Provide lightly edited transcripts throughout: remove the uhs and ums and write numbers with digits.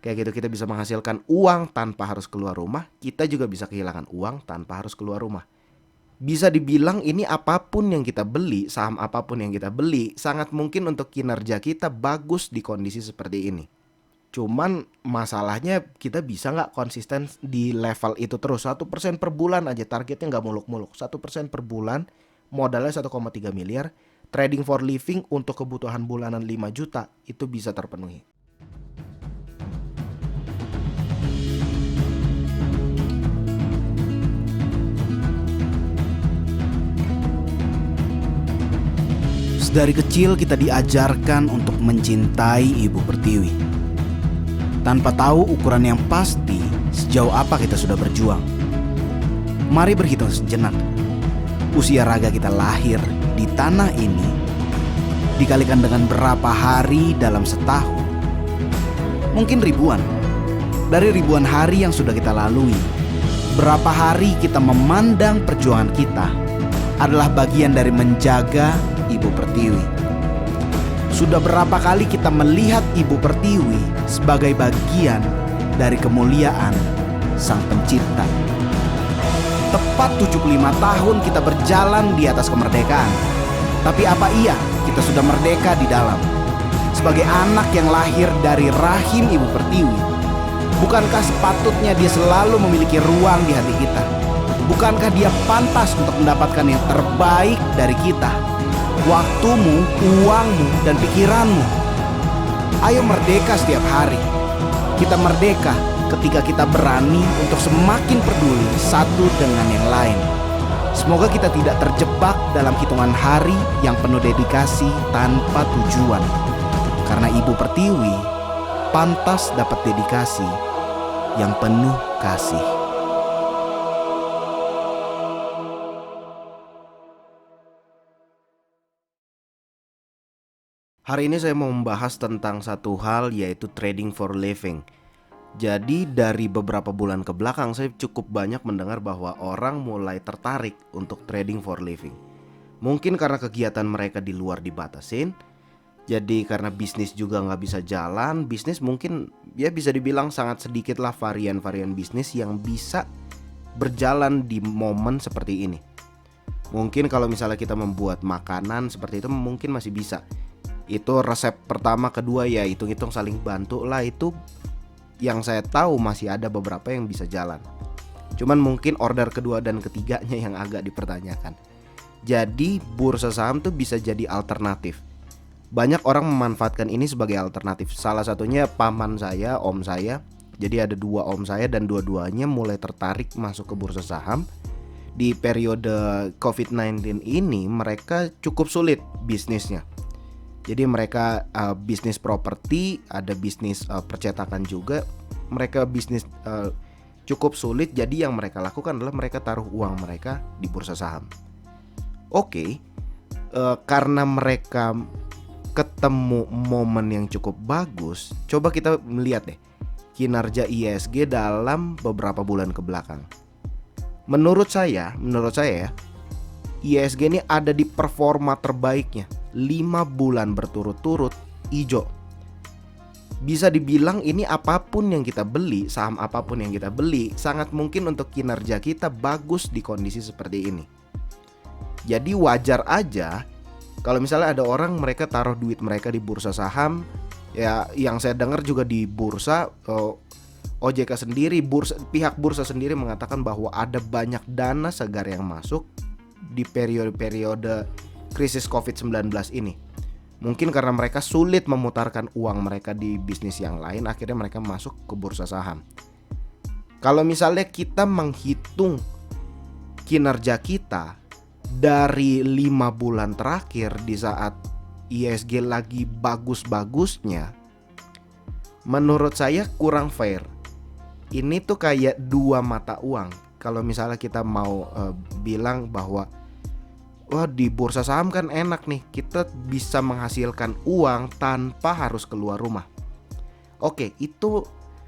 Kayak gitu kita bisa menghasilkan uang tanpa harus keluar rumah, kita juga bisa kehilangan uang tanpa harus keluar rumah. Bisa dibilang ini apapun yang kita beli, saham apapun yang kita beli, sangat mungkin untuk kinerja kita bagus di kondisi seperti ini. Cuman masalahnya kita bisa nggak konsisten di level itu terus. 1% per bulan aja targetnya nggak muluk-muluk. 1% per bulan, modalnya 1,3 miliar. Trading for living untuk kebutuhan bulanan 5 juta itu bisa terpenuhi. Dari kecil kita diajarkan untuk mencintai Ibu Pertiwi. Tanpa tahu ukuran yang pasti sejauh apa kita sudah berjuang. Mari berhitung sejenak. Usia raga kita lahir di tanah ini dikalikan dengan berapa hari dalam setahun. Mungkin ribuan. Dari ribuan hari yang sudah kita lalui, berapa hari kita memandang perjuangan kita adalah bagian dari menjaga Ibu Pertiwi. Sudah berapa kali kita melihat Ibu Pertiwi sebagai bagian dari kemuliaan Sang Pencipta. Tepat 75 tahun kita berjalan di atas kemerdekaan. Tapi apa iya kita sudah merdeka di dalam? Sebagai anak yang lahir dari rahim Ibu Pertiwi, bukankah sepatutnya dia selalu memiliki ruang di hati kita? Bukankah dia pantas untuk mendapatkan yang terbaik dari kita? Waktumu, uangmu, dan pikiranmu. Ayo merdeka setiap hari. Kita merdeka ketika kita berani untuk semakin peduli satu dengan yang lain. Semoga kita tidak terjebak dalam hitungan hari yang penuh dedikasi tanpa tujuan. Karena Ibu Pertiwi pantas dapat dedikasi yang penuh kasih. Hari ini saya mau membahas tentang satu hal, yaitu trading for living. Jadi dari beberapa bulan ke belakang saya cukup banyak mendengar bahwa orang mulai tertarik untuk trading for living. Mungkin karena kegiatan mereka di luar dibatasin. Jadi karena bisnis juga nggak bisa jalan, bisnis mungkin ya bisa dibilang sangat sedikit lah varian-varian bisnis yang bisa berjalan di momen seperti ini. Mungkin kalau misalnya kita membuat makanan seperti itu mungkin masih bisa. Itu resep pertama, kedua ya hitung-hitung saling bantu lah, itu yang saya tahu masih ada beberapa yang bisa jalan. Cuman mungkin order kedua dan ketiganya yang agak dipertanyakan. Jadi bursa saham tuh bisa jadi alternatif. Banyak orang memanfaatkan ini sebagai alternatif. Salah satunya paman saya, om saya. Jadi ada dua om saya dan dua-duanya mulai tertarik masuk ke bursa saham. Di periode COVID-19 ini mereka cukup sulit bisnisnya. Jadi mereka bisnis properti, ada bisnis percetakan juga. Mereka bisnis cukup sulit. Jadi yang mereka lakukan adalah mereka taruh uang mereka di bursa saham. Oke, karena mereka ketemu momen yang cukup bagus, coba kita melihat deh kinerja IHSG dalam beberapa bulan ke belakang. Menurut saya ya, IHSG ini ada di performa terbaiknya 5 bulan berturut-turut hijau. Bisa dibilang ini apapun yang kita beli, saham apapun yang kita beli, sangat mungkin untuk kinerja kita bagus di kondisi seperti ini. Jadi wajar aja kalau misalnya ada orang mereka taruh duit mereka di bursa saham. Ya yang saya dengar juga di bursa, OJK sendiri, pihak bursa sendiri mengatakan bahwa ada banyak dana segar yang masuk di periode krisis COVID-19 ini. Mungkin karena mereka sulit memutarkan uang mereka di bisnis yang lain, akhirnya mereka masuk ke bursa saham. Kalau misalnya kita menghitung kinerja kita dari 5 bulan terakhir di saat IHSG lagi bagus-bagusnya, menurut saya kurang fair. Ini tuh kayak dua mata uang. Kalau misalnya kita mau bilang bahwa wah di bursa saham kan enak nih, kita bisa menghasilkan uang tanpa harus keluar rumah. Oke, itu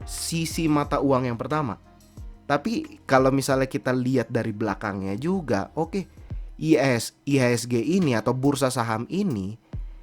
sisi mata uang yang pertama. Tapi kalau misalnya kita lihat dari belakangnya juga, oke, IHSG ini atau bursa saham ini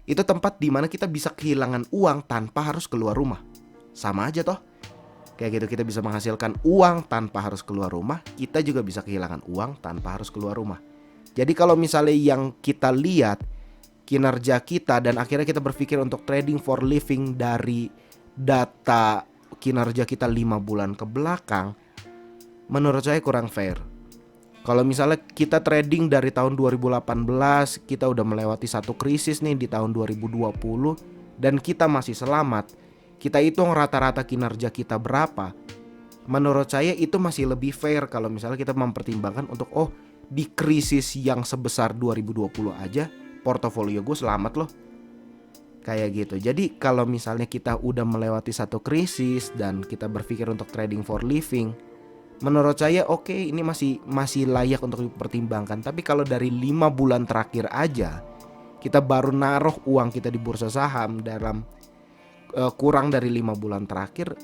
itu tempat di mana kita bisa kehilangan uang tanpa harus keluar rumah. Sama aja toh. Kayak gitu, kita bisa menghasilkan uang tanpa harus keluar rumah, kita juga bisa kehilangan uang tanpa harus keluar rumah. Jadi kalau misalnya yang kita lihat kinerja kita dan akhirnya kita berpikir untuk trading for living dari data kinerja kita 5 bulan ke belakang, menurut saya kurang fair. Kalau misalnya kita trading dari tahun 2018, kita udah melewati satu krisis nih di tahun 2020 dan kita masih selamat, kita hitung rata-rata kinerja kita berapa. Menurut saya itu masih lebih fair kalau misalnya kita mempertimbangkan untuk di krisis yang sebesar 2020 aja portofolio gue selamat loh. Kayak gitu. Jadi kalau misalnya kita udah melewati satu krisis dan kita berpikir untuk trading for living, menurut saya oke, ini masih layak untuk dipertimbangkan. Tapi kalau dari 5 bulan terakhir aja kita baru naruh uang kita di bursa saham dalam kurang dari 5 bulan terakhir,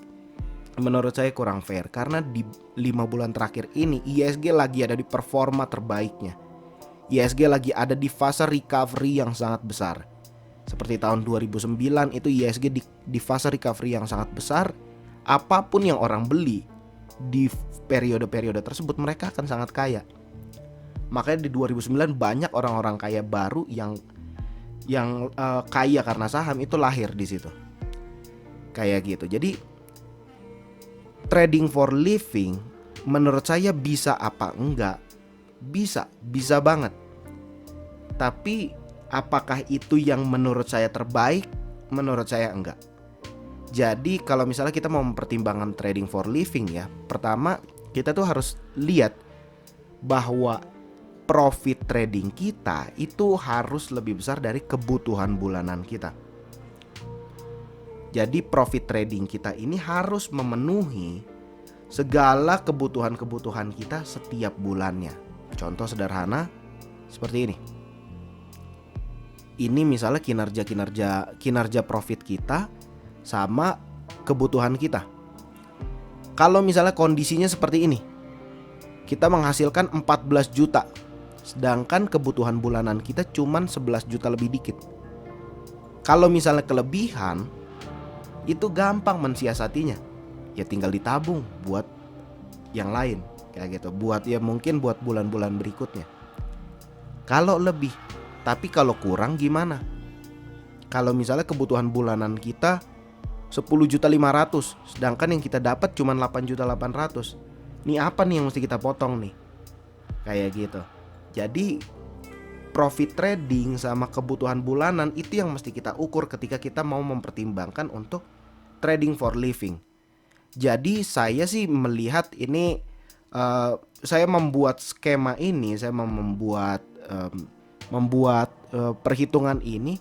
menurut saya kurang fair. Karena di 5 bulan terakhir ini ISG lagi ada di performa terbaiknya. ISG lagi ada di fase recovery yang sangat besar. Seperti tahun 2009 itu ISG di fase recovery yang sangat besar. Apapun yang orang beli di periode-periode tersebut, mereka akan sangat kaya. Makanya di 2009 banyak orang-orang kaya baru yang kaya karena saham itu lahir di situ. Kayak gitu. Jadi trading for living menurut saya bisa apa enggak? Bisa banget. Tapi apakah itu yang menurut saya terbaik? Menurut saya enggak. Jadi kalau misalnya kita mau mempertimbangkan trading for living ya, pertama kita tuh harus lihat bahwa profit trading kita itu harus lebih besar dari kebutuhan bulanan kita. Jadi profit trading kita ini harus memenuhi segala kebutuhan-kebutuhan kita setiap bulannya. Contoh sederhana seperti ini. Ini misalnya kinerja profit kita sama kebutuhan kita. Kalau misalnya kondisinya seperti ini, kita menghasilkan 14 juta, sedangkan kebutuhan bulanan kita cuman 11 juta lebih dikit. Kalau misalnya kelebihan, itu gampang mensiasatinya. Ya tinggal ditabung buat yang lain, kayak gitu. Mungkin buat bulan-bulan berikutnya. Kalau lebih, tapi kalau kurang gimana? Kalau misalnya kebutuhan bulanan kita 10.500.000, sedangkan yang kita dapat cuma 8.800.000. Ini apa nih yang mesti kita potong nih? Kayak gitu. Jadi profit trading sama kebutuhan bulanan itu yang mesti kita ukur ketika kita mau mempertimbangkan untuk trading for living. Jadi saya sih melihat ini, saya membuat skema ini, saya membuat perhitungan ini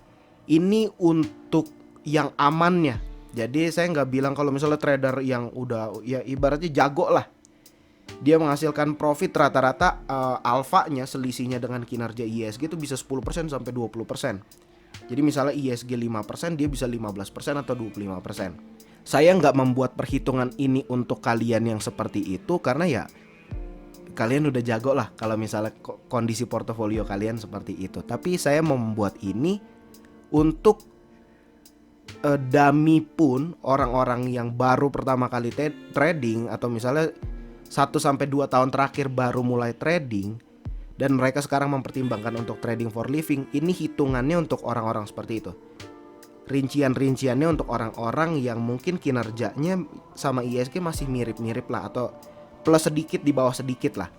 untuk yang amannya. Jadi saya nggak bilang kalau misalnya trader yang udah ya ibaratnya jago lah, dia menghasilkan profit rata-rata alfanya selisihnya dengan kinerja ISG itu bisa 10% sampai 20%. Jadi misalnya ISG 5%, dia bisa 15% atau 25%. Saya nggak membuat perhitungan ini untuk kalian yang seperti itu karena ya kalian udah jago lah kalau misalnya kondisi portofolio kalian seperti itu. Tapi saya membuat ini untuk dummy pun, orang-orang yang baru pertama kali trading atau misalnya 1-2 tahun terakhir baru mulai trading dan mereka sekarang mempertimbangkan untuk trading for living, ini hitungannya untuk orang-orang seperti itu. Rincian-rinciannya untuk orang-orang yang mungkin kinerjanya sama ISG masih mirip-mirip lah atau plus sedikit di bawah sedikit lah.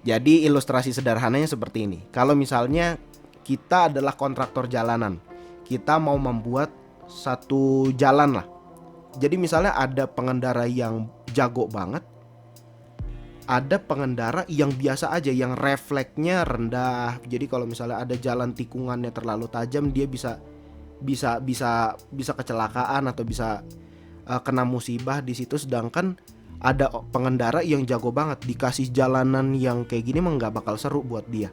Jadi ilustrasi sederhananya seperti ini. Kalau misalnya kita adalah kontraktor jalanan, kita mau membuat satu jalan lah. Jadi misalnya ada pengendara yang jago banget, ada pengendara yang biasa aja, yang refleksnya rendah. Jadi kalau misalnya ada jalan tikungannya terlalu tajam, dia bisa kecelakaan atau bisa kena musibah di situ. Sedangkan ada pengendara yang jago banget, dikasih jalanan yang kayak gini mah nggak bakal seru buat dia.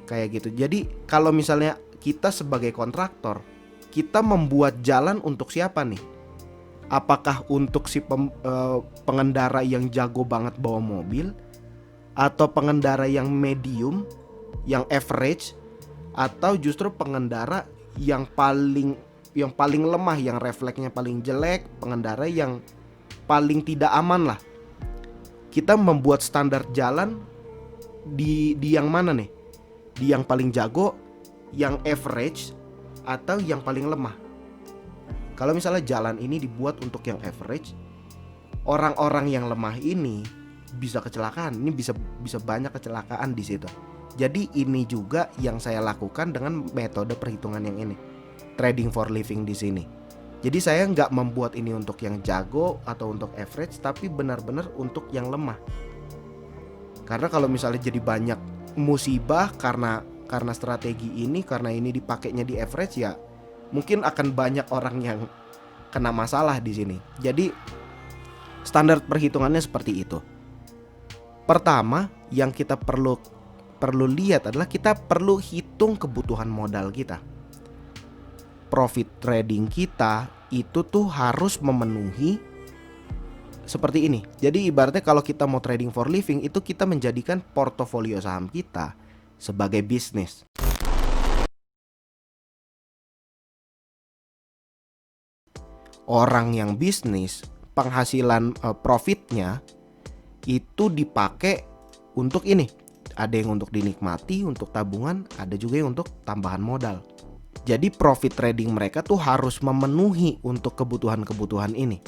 Kayak gitu. Jadi kalau misalnya kita sebagai kontraktor, kita membuat jalan untuk siapa nih? Apakah untuk si pengendara yang jago banget bawa mobil, atau pengendara yang medium, yang average, atau justru pengendara yang paling lemah, yang refleksnya paling jelek, pengendara yang paling tidak aman lah. Kita membuat standar jalan di yang mana nih? Di yang paling jago, yang average, atau yang paling lemah. Kalau misalnya jalan ini dibuat untuk yang average, orang-orang yang lemah ini bisa kecelakaan. Ini bisa banyak kecelakaan di situ. Jadi ini juga yang saya lakukan dengan metode perhitungan yang ini, trading for living di sini. Jadi saya nggak membuat ini untuk yang jago atau untuk average, tapi benar-benar untuk yang lemah. Karena kalau misalnya jadi banyak musibah karena strategi ini, karena ini dipakainya di average, ya mungkin akan banyak orang yang kena masalah di sini. Jadi standar perhitungannya seperti itu. Pertama yang kita perlu lihat adalah kita perlu hitung kebutuhan modal kita. Profit trading kita itu tuh harus memenuhi seperti ini. Jadi ibaratnya kalau kita mau trading for living, itu kita menjadikan portofolio saham kita sebagai bisnis. Orang yang bisnis, penghasilan profitnya itu dipakai untuk ini. Ada yang untuk dinikmati, untuk tabungan, ada juga yang untuk tambahan modal. Jadi profit trading mereka tuh harus memenuhi untuk kebutuhan-kebutuhan ini.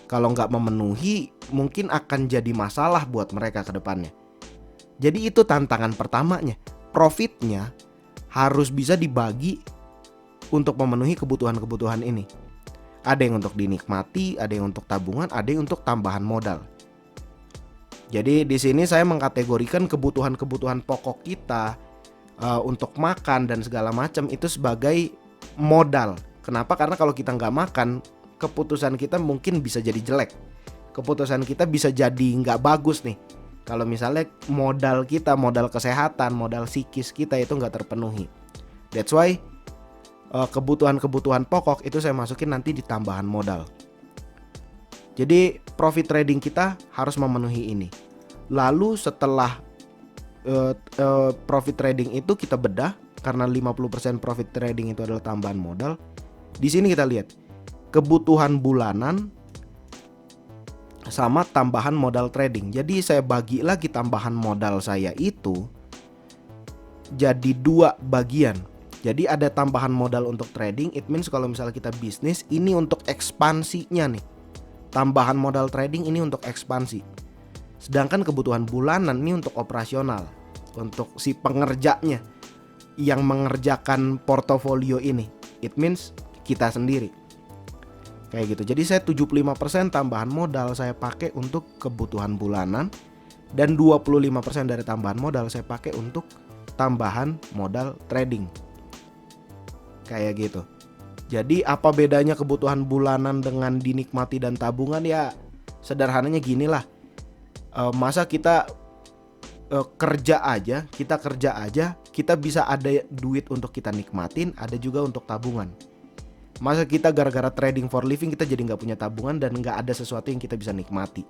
Kalau nggak memenuhi, mungkin akan jadi masalah buat mereka ke depannya. Jadi itu tantangan pertamanya. Profitnya harus bisa dibagi untuk memenuhi kebutuhan-kebutuhan ini. Ada yang untuk dinikmati, ada yang untuk tabungan, ada yang untuk tambahan modal. Jadi di sini saya mengkategorikan kebutuhan-kebutuhan pokok kita untuk makan dan segala macam itu sebagai modal. Kenapa? Karena kalau kita nggak makan, keputusan kita mungkin bisa jadi jelek. Keputusan kita bisa jadi nggak bagus nih. Kalau misalnya modal kita, modal kesehatan, modal psikis kita itu nggak terpenuhi. That's why kebutuhan-kebutuhan pokok itu saya masukin nanti di tambahan modal. Jadi profit trading kita harus memenuhi ini. Lalu setelah profit trading itu kita bedah, karena 50% profit trading itu adalah tambahan modal. Di sini kita lihat kebutuhan bulanan sama tambahan modal trading. Jadi saya bagi lagi tambahan modal saya itu jadi 2 bagian. Jadi ada tambahan modal untuk trading, it means kalau misalnya kita bisnis, ini untuk ekspansinya nih. Tambahan modal trading ini untuk ekspansi. Sedangkan kebutuhan bulanan ini untuk operasional, untuk si pengerjanya yang mengerjakan portofolio ini. It means kita sendiri. Kayak gitu. Jadi saya 75% tambahan modal saya pakai untuk kebutuhan bulanan, dan 25% dari tambahan modal saya pakai untuk tambahan modal trading. Kayak gitu. Jadi apa bedanya kebutuhan bulanan dengan dinikmati dan tabungan? Ya sederhananya gini lah. Masa kita kerja aja, kita bisa ada duit untuk kita nikmatin, ada juga untuk tabungan. Masa kita gara-gara trading for living kita jadi nggak punya tabungan dan nggak ada sesuatu yang kita bisa nikmati.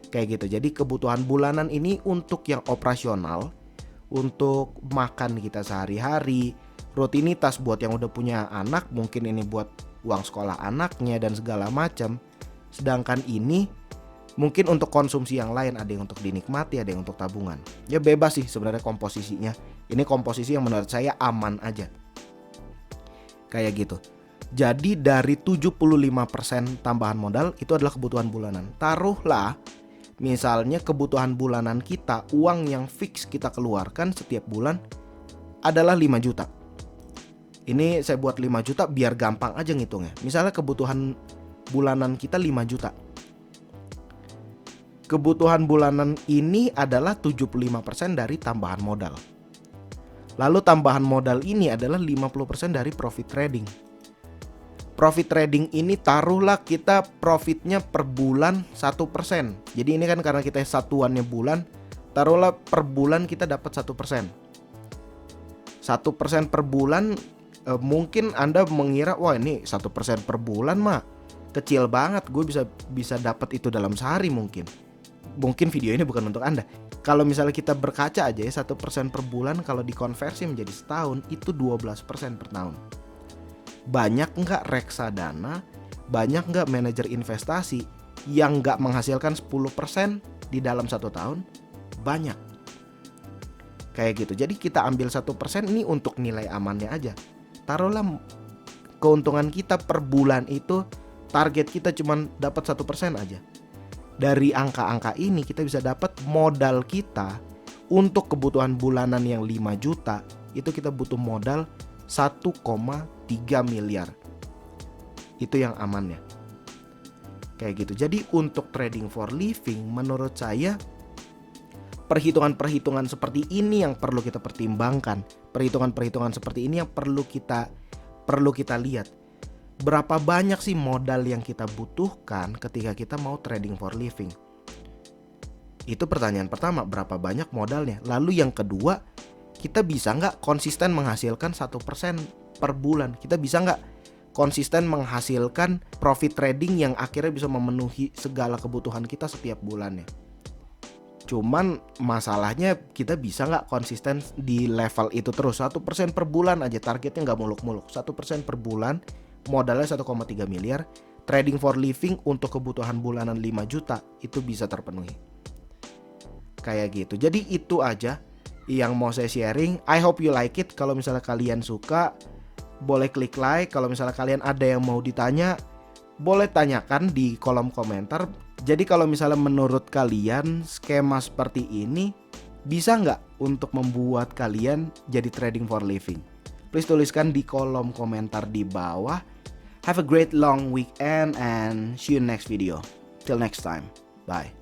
Kayak gitu. Jadi kebutuhan bulanan ini untuk yang operasional, untuk makan kita sehari-hari, rutinitas buat yang udah punya anak, mungkin ini buat uang sekolah anaknya dan segala macam. Sedangkan ini mungkin untuk konsumsi yang lain, ada yang untuk dinikmati, ada yang untuk tabungan. Ya bebas sih sebenarnya komposisinya. Ini komposisi yang menurut saya aman aja. Kayak gitu. Jadi dari 75% tambahan modal itu adalah kebutuhan bulanan. Taruhlah misalnya kebutuhan bulanan kita, uang yang fix kita keluarkan setiap bulan adalah 5 juta. Ini saya buat 5 juta biar gampang aja ngitungnya. Misalnya kebutuhan bulanan kita 5 juta. Kebutuhan bulanan ini adalah 75% dari tambahan modal. Lalu tambahan modal ini adalah 50% dari profit trading. Profit trading ini taruhlah kita profitnya per bulan 1%. Jadi ini kan karena kita satuannya bulan, taruhlah per bulan kita dapat 1%. 1% per bulan, mungkin Anda mengira wah ini 1% per bulan mah kecil banget, gue bisa dapat itu dalam sehari mungkin. Mungkin video ini bukan untuk Anda. Kalau misalnya kita berkaca aja ya, 1% per bulan kalau dikonversi menjadi setahun itu 12% per tahun. Banyak nggak reksadana, banyak nggak manajer investasi yang nggak menghasilkan 10% di dalam 1 tahun? Banyak. Kayak gitu. Jadi kita ambil 1% ini untuk nilai amannya aja. Taruhlah keuntungan kita per bulan itu, target kita cuma dapat 1% aja. Dari angka-angka ini kita bisa dapat modal kita untuk kebutuhan bulanan yang 5 juta, itu kita butuh modal 1,3 miliar. Itu yang amannya. Kayak gitu. Jadi untuk trading for living, menurut saya perhitungan-perhitungan seperti ini yang perlu kita pertimbangkan. Perhitungan-perhitungan seperti ini yang perlu kita lihat. Berapa banyak sih modal yang kita butuhkan ketika kita mau trading for living? Itu pertanyaan pertama, berapa banyak modalnya? Lalu yang kedua, kita bisa nggak konsisten menghasilkan 1% per bulan? Kita bisa nggak konsisten menghasilkan profit trading yang akhirnya bisa memenuhi segala kebutuhan kita setiap bulannya? Cuman masalahnya kita bisa nggak konsisten di level itu terus. 1% per bulan aja, targetnya nggak muluk-muluk. 1% per bulan, modalnya 1,3 miliar. Trading for living untuk kebutuhan bulanan 5 juta itu bisa terpenuhi. Kayak gitu. Jadi itu aja yang mau saya sharing. I hope you like it. Kalau misalnya kalian suka, boleh klik like. Kalau misalnya kalian ada yang mau ditanya, boleh tanyakan di kolom komentar. Jadi kalau misalnya menurut kalian skema seperti ini bisa nggak untuk membuat kalian jadi trading for living? Please tuliskan di kolom komentar di bawah. Have a great long weekend and see you next video. Till next time. Bye.